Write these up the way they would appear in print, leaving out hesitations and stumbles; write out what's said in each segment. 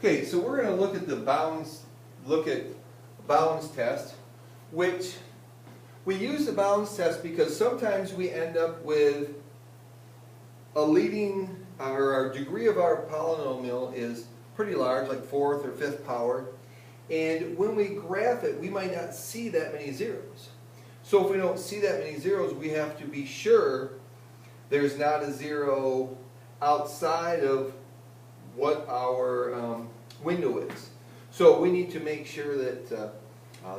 Okay, so we're going to look at bounds test, which we use the bounds test because sometimes we end up with a leading, or our degree of our polynomial is pretty large, like fourth or fifth power, and when we graph it, we might not see that many zeros. So if we don't see that many zeros, we have to be sure there's not a zero outside of what our window is. So we need to make sure that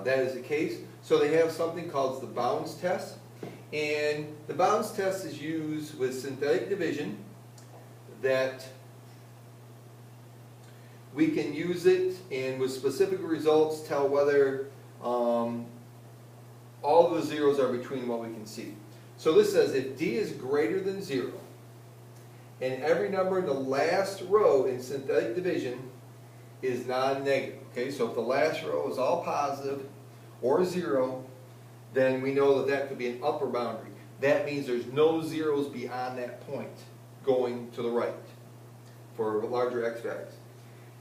that is the case. So they have something called the bounds test, and the bounds test is used with synthetic division, that we can use it and with specific results tell whether all the zeros are between what we can see. So this says if D is greater than 0 and every number in the last row in synthetic division is non-negative. Okay, so if the last row is all positive or 0, then we know that that could be an upper boundary. That means there's no zeros beyond that point going to the right for larger x values.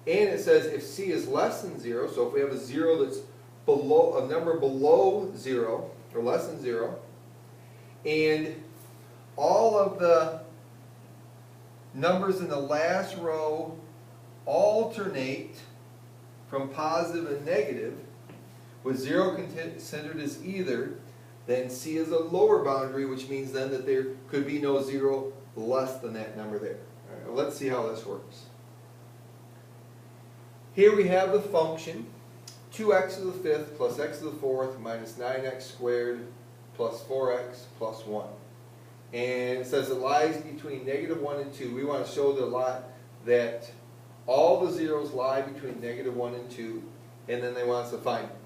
And it says if C is less than 0, so if we have a 0 that's below, a number below 0 or less than 0, and all of the numbers in the last row alternate from positive and negative, with 0 considered as either, then C is a lower boundary, which means then that there could be no 0 less than that number there. All right, well, let's see how this works. Here we have the function 2x to the fifth plus x to the fourth minus 9x squared plus 4x plus 1. And it says it lies between -1 and 2. We want to show that all the zeros lie between -1 and 2, and then they want us to find them.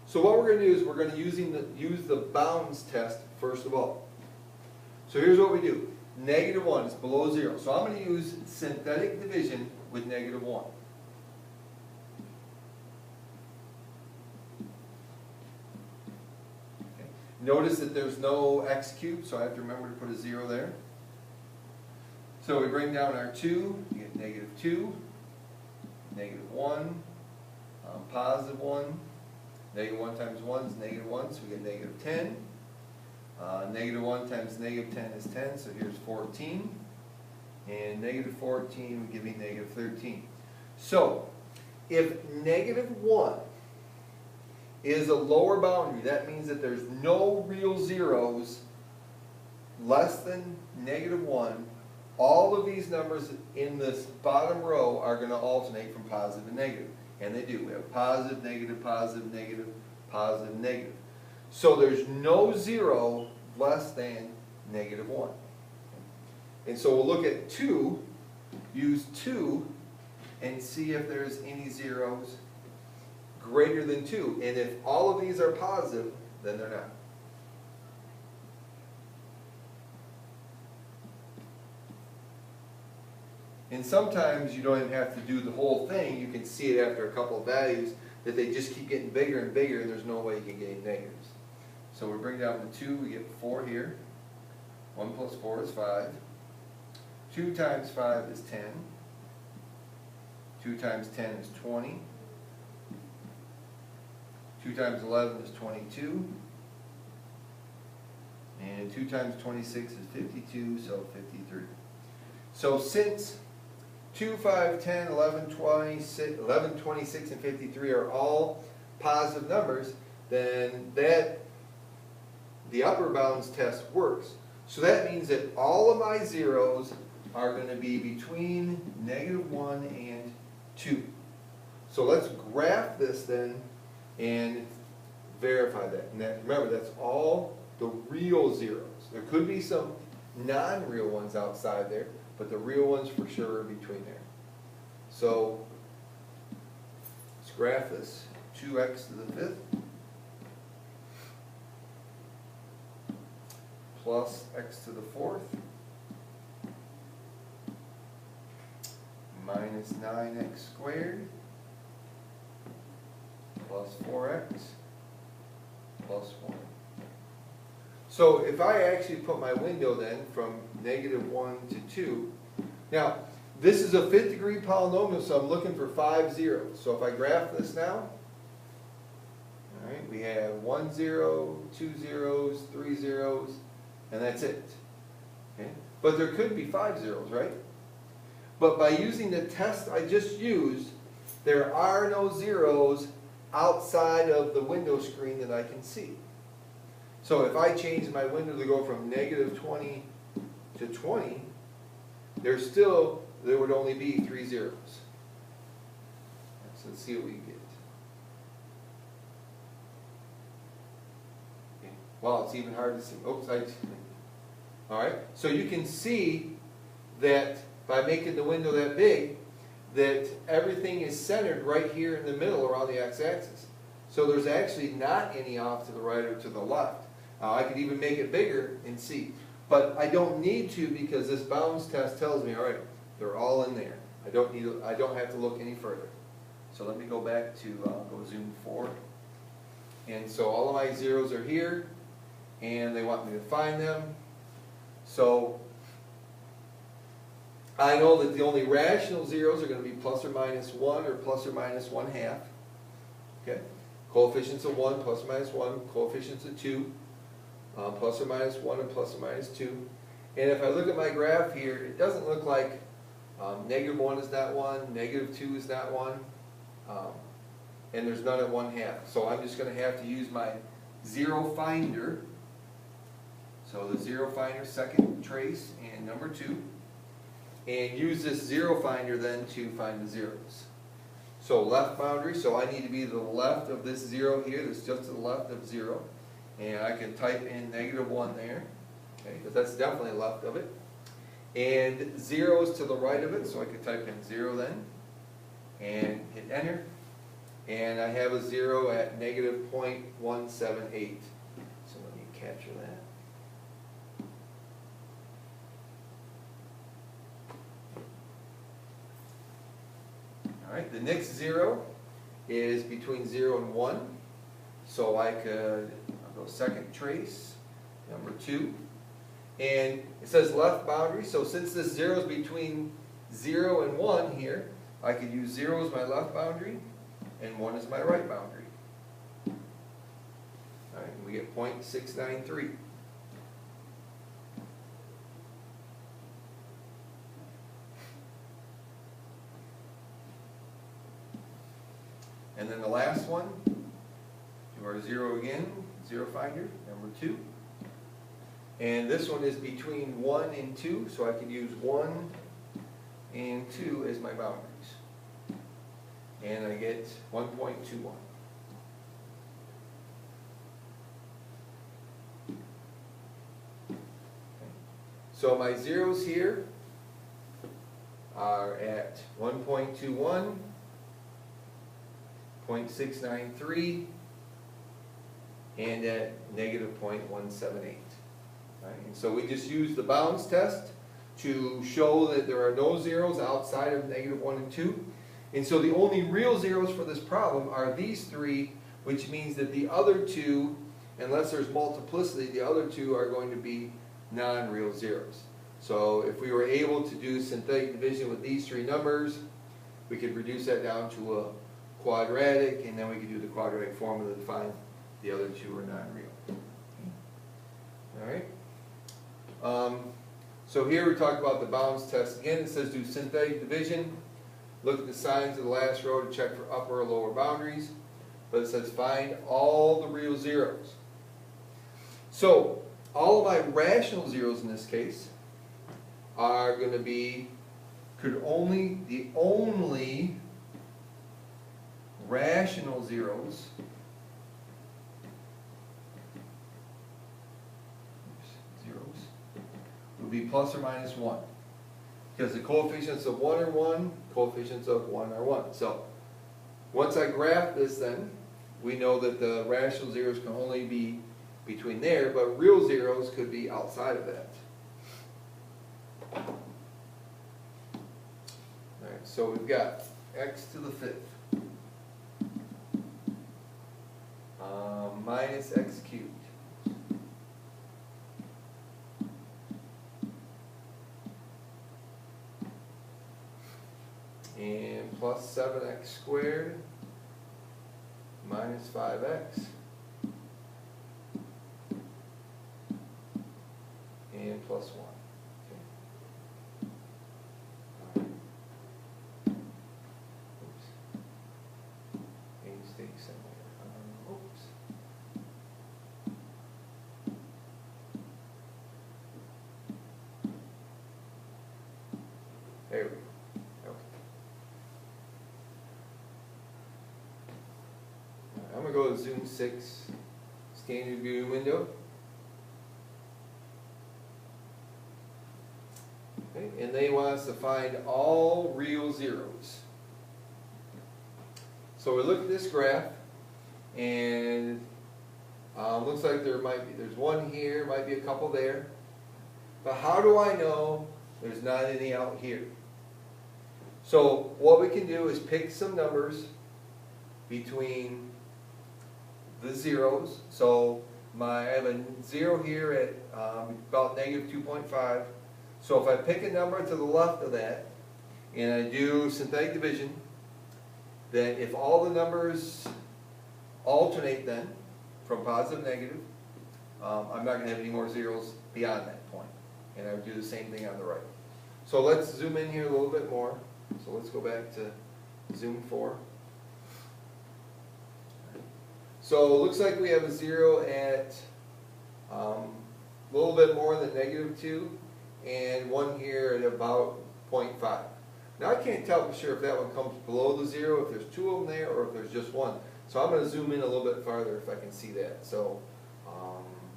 So what we're going to do is we're going to use the bounds test first of all. So here's what we do. -1 is below 0. So I'm going to use synthetic division with -1. Okay. Notice that there's no x cubed, so I have to remember to put a 0 there. So we bring down our 2, you get -2, -1, +1. -1 times 1 is -1, so we get -10. -1 times -10 is 10, so here's 14. And -14 would give me -13. So, if -1 is a lower boundary, that means that there's no real zeros less than -1. All of these numbers in this bottom row are going to alternate from positive and negative. And they do. We have positive, negative, positive, negative, positive, negative. So there's no 0 less than -1. And so we'll look at 2, use 2, and see if there's any zeros greater than 2. And if all of these are positive, then they're not. And sometimes you don't even have to do the whole thing. You can see it after a couple of values that they just keep getting bigger and bigger, and there's no way you can get any negatives. So we bring down the 2, we get 4 here. 1 plus 4 is 5. 2 times 5 is 10. 2 times 10 is 20. 2 times 11 is 22. And 2 times 26 is 52, so 53. So since 2, 5, 10, 11, 26, and 53 are all positive numbers, then the upper bounds test works. So that means that all of my zeros are going to be between -1 and 2. So let's graph this then and verify that. And remember, that's all the real zeros. There could be some non-real ones outside there, but the real ones for sure are between there. So let's graph this. 2x to the fifth plus x to the fourth minus 9x squared plus 4x plus 1. So if I actually put my window then from -1 to 2, now This is a fifth degree polynomial, so I'm looking for 5 zeros. So if I graph this now, all right, we have 1 0, 2 zeros, 3 zeros, and that's it. Okay? But there could be 5 zeros, right? But by using the test I just used, there are no zeros outside of the window screen that I can see. So if I change my window to go from negative 20 to 20, there would only be 3 zeros. So let's see what we get. Okay. Wow, it's even hard to see. Oops, all right, so you can see that by making the window that big, that everything is centered right here in the middle around the x-axis. So there's actually not any off to the right or to the left. I could even make it bigger and see. But I don't need to, because this bounds test tells me, all right, they're all in there. I don't have to look any further. So let me go back to, go zoom forward. And so all of my zeros are here, and they want me to find them. So I know that the only rational zeros are going to be plus or minus 1 or plus or minus 1/2. Okay? Coefficients of 1, plus or minus 1, coefficients of 2, plus or minus 1 and plus or minus 2. And if I look at my graph here, it doesn't look like negative 1 is not 1, negative 2 is not 1, and there's none at 1/2. So I'm just going to have to use my zero finder. So the zero finder, second trace, and number 2. And use this zero finder then to find the zeros. So left boundary, so I need to be to the left of this 0 here, that's just to the left of 0. And I can type in negative 1 there, okay, because that's definitely left of it. And 0 is to the right of it, so I could type in 0 then, and hit enter. And I have a 0 at negative 0.178. So let me capture that. Alright, the next 0 is between 0 and 1. So I'll go second trace, number 2. And it says left boundary, so since this 0 is between 0 and 1 here, I could use 0 as my left boundary and 1 as my right boundary. Alright, we get 0.693. And then the last one, do our 0 again, zero finder, number 2. And this one is between 1 and 2, so I could use 1 and 2 as my boundaries. And I get 1.21. Okay. So my zeros here are at 1.21, 0.693, and at negative 0.178. Right? And so we just use the bounds test to show that there are no zeros outside of negative 1 and 2. And so the only real zeros for this problem are these 3, which means that the other 2, unless there's multiplicity, the other 2 are going to be non-real zeros. So if we were able to do synthetic division with these 3 numbers, we could reduce that down to a quadratic, and then we could do the quadratic formula to find the other 2 are non-real. Alright? So here we talk about the bounds test. Again, it says do synthetic division. Look at the signs of the last row to check for upper or lower boundaries. But it says find all the real zeros. So all of my rational zeros in this case are going to be, the only rational zeros would be plus or minus 1. Because the coefficients of 1 are 1, coefficients of 1 are 1. So once I graph this then, we know that the rational zeros can only be between there, but real zeros could be outside of that. Alright, so we've got x to the 5th minus x cubed. and plus 7x squared minus 5x and plus 1. Okay. Oops. A mistake somewhere. Oops. There we go. Okay. I'm going to go to Zoom 6 standard view window. Okay, and they want us to find all real zeros. So we look at this graph, and looks like there's one here, might be a couple there. But how do I know there's not any out here? So what we can do is pick some numbers between the zeros. So I have a 0 here at about negative 2.5. So if I pick a number to the left of that, and I do synthetic division, then if all the numbers alternate then, from positive to negative, I'm not going to have any more zeros beyond that point. And I would do the same thing on the right. So let's zoom in here a little bit more. So let's go back to Zoom 4. So it looks like we have a 0 at a little bit more than negative 2, and one here at about 0.5. Now I can't tell for sure if that one comes below the 0, if there's 2 of them there, or if there's just one. So I'm going to zoom in a little bit farther if I can see that. So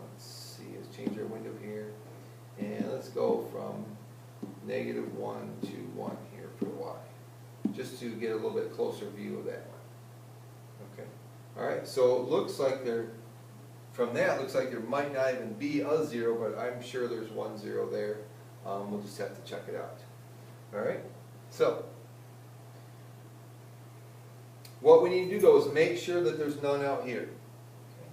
let's see, let's change our window here. And let's go from negative 1 to 1 here for y, just to get a little bit closer view of that one. Okay. All right. So it looks like from that, it looks like there might not even be a 0, but I'm sure there's 1 0 there. We'll just have to check it out. All right. So what we need to do though is make sure that there's none out here. Okay.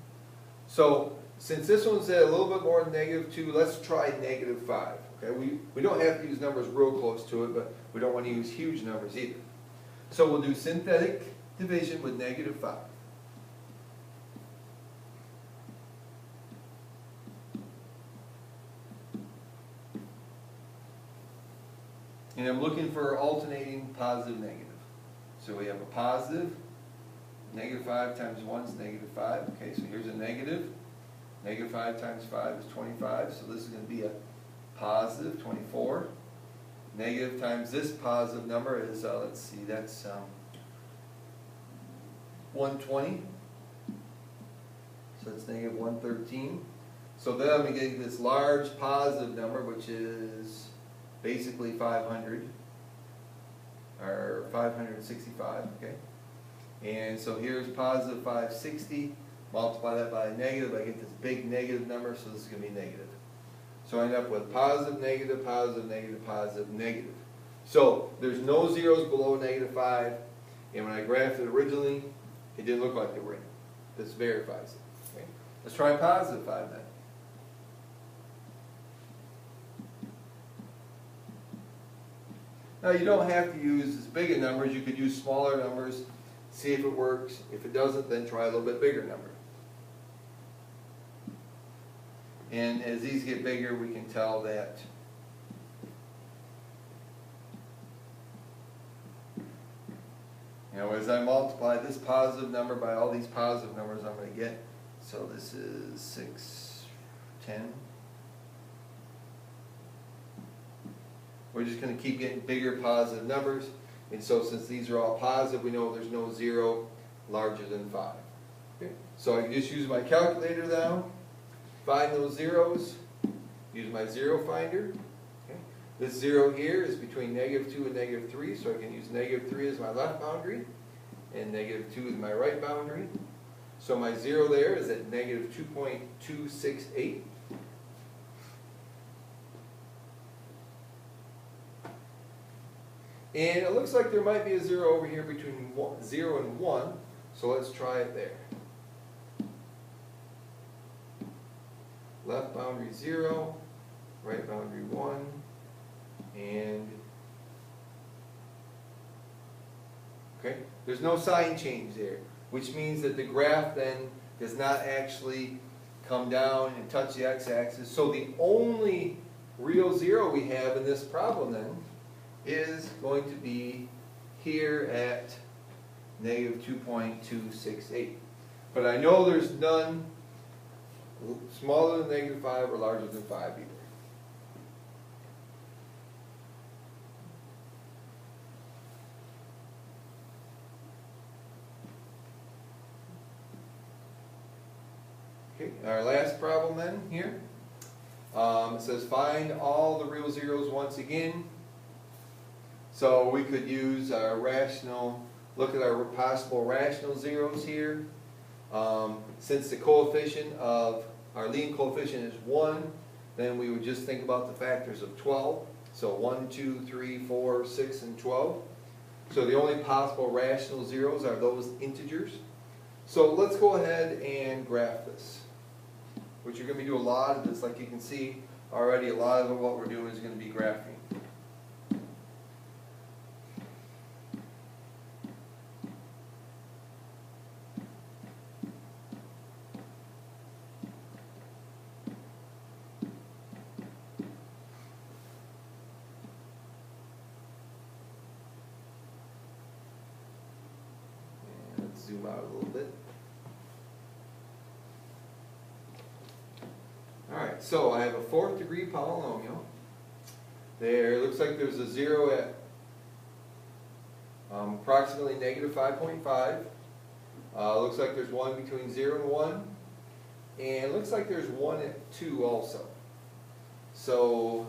So since this one's at a little bit more than negative 2, let's try negative 5. Okay, we don't have to use numbers real close to it, but we don't want to use huge numbers either. So we'll do synthetic division with negative 5. And I'm looking for alternating positive, negative. So we have a positive, negative 5 times 1 is negative 5. Okay, so here's a negative. Negative 5 times 5 is 25, so this is going to be a positive 24. Negative times this positive number is, let's see, that's 120. So it's negative 113. So then I'm going to get this large positive number, which is basically 500, or 565, okay? And so here's positive 560. Multiply that by a negative, I get this big negative number, so this is going to be negative. So I end up with positive, negative, positive, negative, positive, negative. So there's no zeros below negative 5, and when I graphed it originally, it didn't look like they were in. This verifies it. Okay? Let's try positive 5 then. Now you don't have to use as big a numbers, you could use smaller numbers, see if it works. If it doesn't, then try a little bit bigger number. And as these get bigger, we can tell that as I multiply this positive number by all these positive numbers I'm going to get. So this is 6, 10. We're just going to keep getting bigger positive numbers. And so since these are all positive, we know there's no 0 larger than 5. Okay. So I can just use my calculator now, find those zeros, use my zero finder. Okay. This 0 here is between negative 2 and negative 3, so I can use negative 3 as my left boundary, and negative 2 is my right boundary. So my 0 there is at negative 2.268. And it looks like there might be a 0 over here between 0 and 1, so let's try it there. Left boundary 0, right boundary 1, and Okay? There's no sign change there, which means that the graph then does not actually come down and touch the x-axis. So the only real zero we have in this problem then is going to be here at negative 2.268. But I know there's none smaller than negative 5 or larger than 5 either. Okay, our last problem then here. It says find all the real zeros once again. So we could use our look at our possible rational zeros here. Since the coefficient of our leading coefficient is 1, then we would just think about the factors of 12. So 1, 2, 3, 4, 6, and 12. So the only possible rational zeros are those integers. So let's go ahead and graph this. Which you're going to be doing a lot of this, like you can see already, a lot of what we're doing is going to be graphing. And let's zoom out a little bit. Alright, so I have a 4th degree polynomial. There looks like there's a 0 at approximately negative 5.5. Looks like there's 1 between 0 and 1. And looks like there's 1 at 2 also. So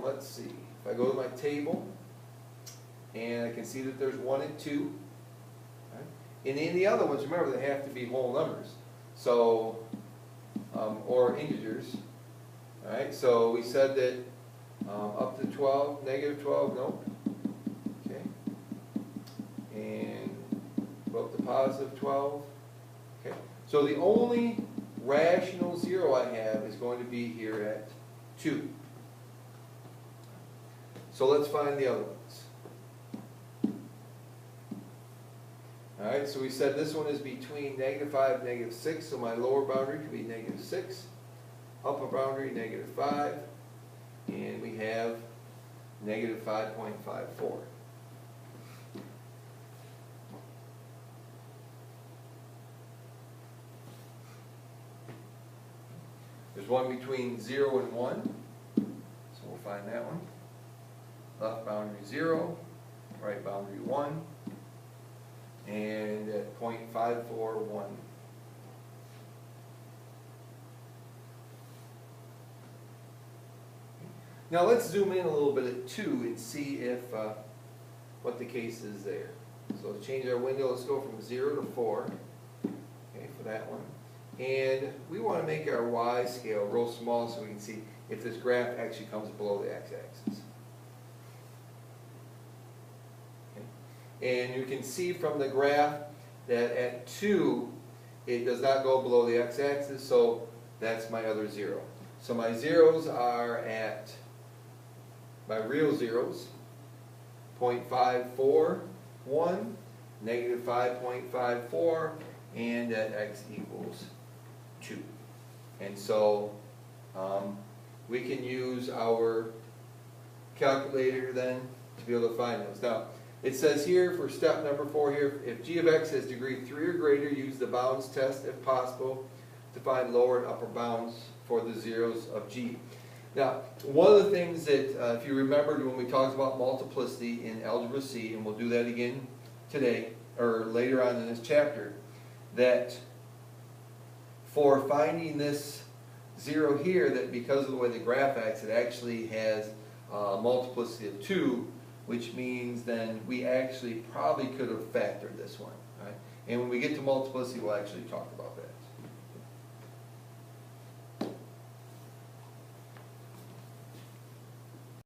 let's see. If I go to my table, and I can see that there's 1 at 2. Right? And in the other ones, remember, they have to be whole numbers. So or integers. Alright, so we said that up to 12, negative 12, no. Okay. And up to positive 12. Okay. So the only rational zero I have is going to be here at 2. So let's find the other ones. Alright, so we said this one is between negative 5 and negative 6, so my lower boundary could be negative 6, upper boundary negative 5, and we have negative 5.54. There's one between 0 and 1, so we'll find that one. Left boundary 0, right boundary 1. And at 0.541. Now let's zoom in a little bit at 2 and see if what the case is there. So to change our window, let's go from 0 to 4. Okay, for that one. And we want to make our y scale real small so we can see if this graph actually comes below the x-axis. And you can see from the graph that at 2, it does not go below the x-axis, so that's my other 0. So my zeros are at, my real zeros, 0.541, negative 5.54, and at x equals 2. And so we can use our calculator then to be able to find those. Now, it says here for step number 4 here, if g of x has degree 3 or greater, use the bounds test if possible to find lower and upper bounds for the zeros of g. Now, one of the things that, if you remembered when we talked about multiplicity in Algebra C, and we'll do that again today, or later on in this chapter, that for finding this 0 here, that because of the way the graph acts, it actually has a multiplicity of 2, which means then we actually probably could have factored this one. Right? And when we get to multiplicity, we'll actually talk about that.